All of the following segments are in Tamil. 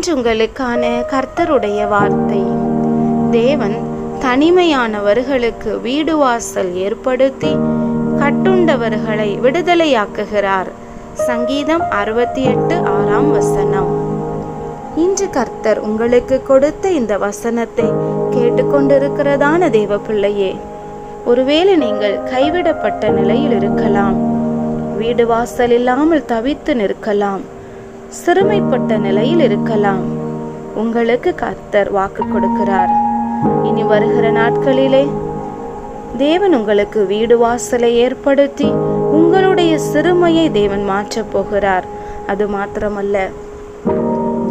இன்று உங்களுக்கான கர்த்தருடைய வார்த்தை. தேவன் தனிமையானவர்களுக்கு வீடு வாசல் ஏற்படுத்தி கட்டுண்டவர்களை விடுதலையாக்குகிறார். சங்கீதம் 68:6. இன்று கர்த்தர் உங்களுக்கு கொடுத்த இந்த வசனத்தை கேட்டுக்கொண்டிருக்கிறதான தேவ பிள்ளையே, ஒருவேளை நீங்கள் கைவிடப்பட்ட நிலையில் இருக்கலாம், வீடு வாசல் இல்லாமல் தவித்து நிற்கலாம், சிறுமைப்பட்ட நிலையில் இருக்கலாம். உங்களுக்கு கர்த்தர் வாக்கு கொடுக்கிறார். இனி வருகிற நாட்களிலே தேவன் உங்களுக்கு வீடு வாசலை ஏற்படுத்தி உங்களுடைய சிறுமையை தேவன் மாற்றப் போகிறார். அது மாத்திரமல்ல,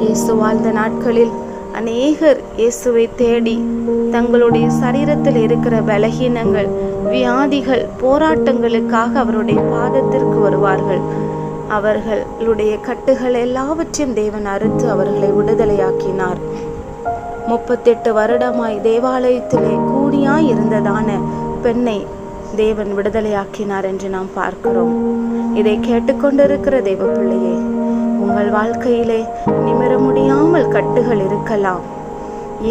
இயேசு வாழ்ந்த நாட்களில் அநேகர் இயேசுவை தேடி தங்களுடைய சரீரத்தில் இருக்கிற பலகீனங்கள், வியாதிகள், போராட்டங்களுக்காக அவருடைய பாதத்திற்கு வருவார்கள். அவர்களுடைய கட்டுகள் எல்லாவற்றையும் தேவன் அறுத்து அவர்களை விடுதலையாக்கினார். 38 வருடமாய் தேவாலயத்திலே கூனியாய் இருந்ததான பெண்ணை தேவன் விடுதலையாக்கினார் என்று நாம் பார்க்கிறோம். இதை கேட்டுக்கொண்டிருக்கிற தேவ பிள்ளையே, உங்கள் வாழ்க்கையிலே நிமிர முடியாமல் கட்டுகள் இருக்கலாம்.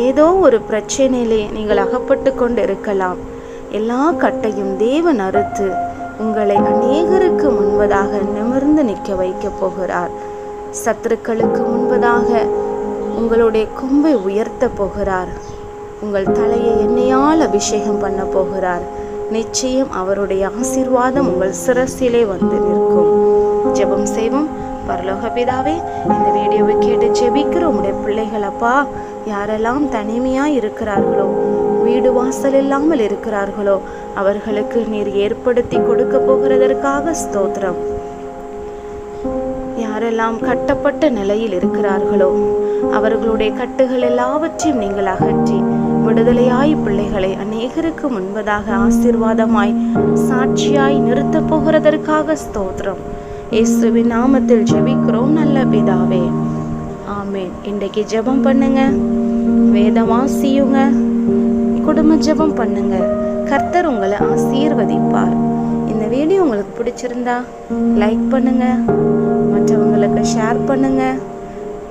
ஏதோ ஒரு பிரச்சனையிலே நீங்கள் அகப்பட்டு கொண்டு இருக்கலாம். எல்லா கட்டையும் தேவன் அறுத்து உங்களை அநேகருக்கு முன்பதாக நிமிர்ந்து நிற்க வைக்க போகிறார். சத்துருக்களுக்கு முன்பதாக உங்களுடைய கொம்பை உயர்த்த போகிறார். உங்கள் தலையை எண்ணெயால் அபிஷேகம் பண்ண போகிறார். நிச்சயம் அவருடைய ஆசீர்வாதம் உங்கள் சிரசிலே வந்து நிற்கும். ஜெபம் செய்வோம். பரலோக பிதாவே, இந்த வீடியோவை கேட்டு ஜெபிக்கிற உங்களுடைய பிள்ளைகள் அப்பா, யாரெல்லாம் தனிமையா இருக்கிறார்களோ, வீடு வாசல் இல்லாமல் இருக்கிறார்களோ, அவர்களுக்கு நீர் ஏற்படுத்தி கொடுக்க போகிறதற்காக ஸ்தோத்திரம். யாரெல்லாம் கட்டப்பட்ட நிலையில் இருக்கிறார்களோ, அவர்களுடைய கட்டுகள் எல்லாவற்றையும் நீங்கள் அகற்றி விடுதலையாய் பிள்ளைகளை அநேகருக்கு முன்பதாக ஆசீர்வாதமாய் சாட்சியாய் நிறுத்த போகிறதற்காக ஸ்தோத்திரம். இயேசுவின் நாமத்தில் ஜெபிக்கிறோம் நல்ல பிதாவே, ஆமேன். இன்றைக்கு ஜெபம் பண்ணுங்க, வேதம் வாசியுங்க, குடும்ப ஜெபம் பண்ணுங்க. கர்த்தர் உங்களை ஆசீர்வதிப்பார். இந்த வீடியோ உங்களுக்கு பிடிச்சிருந்தா லைக் பண்ணுங்க, மற்றவங்களுக்கு ஷேர் பண்ணுங்க.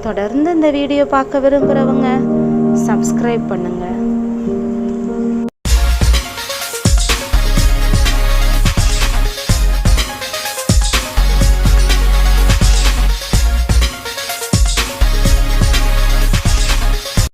தொடர்ந்து இந்த வீடியோ பார்க்க விரும்புகிறவங்க சப்ஸ்கிரைப் பண்ணுங்க.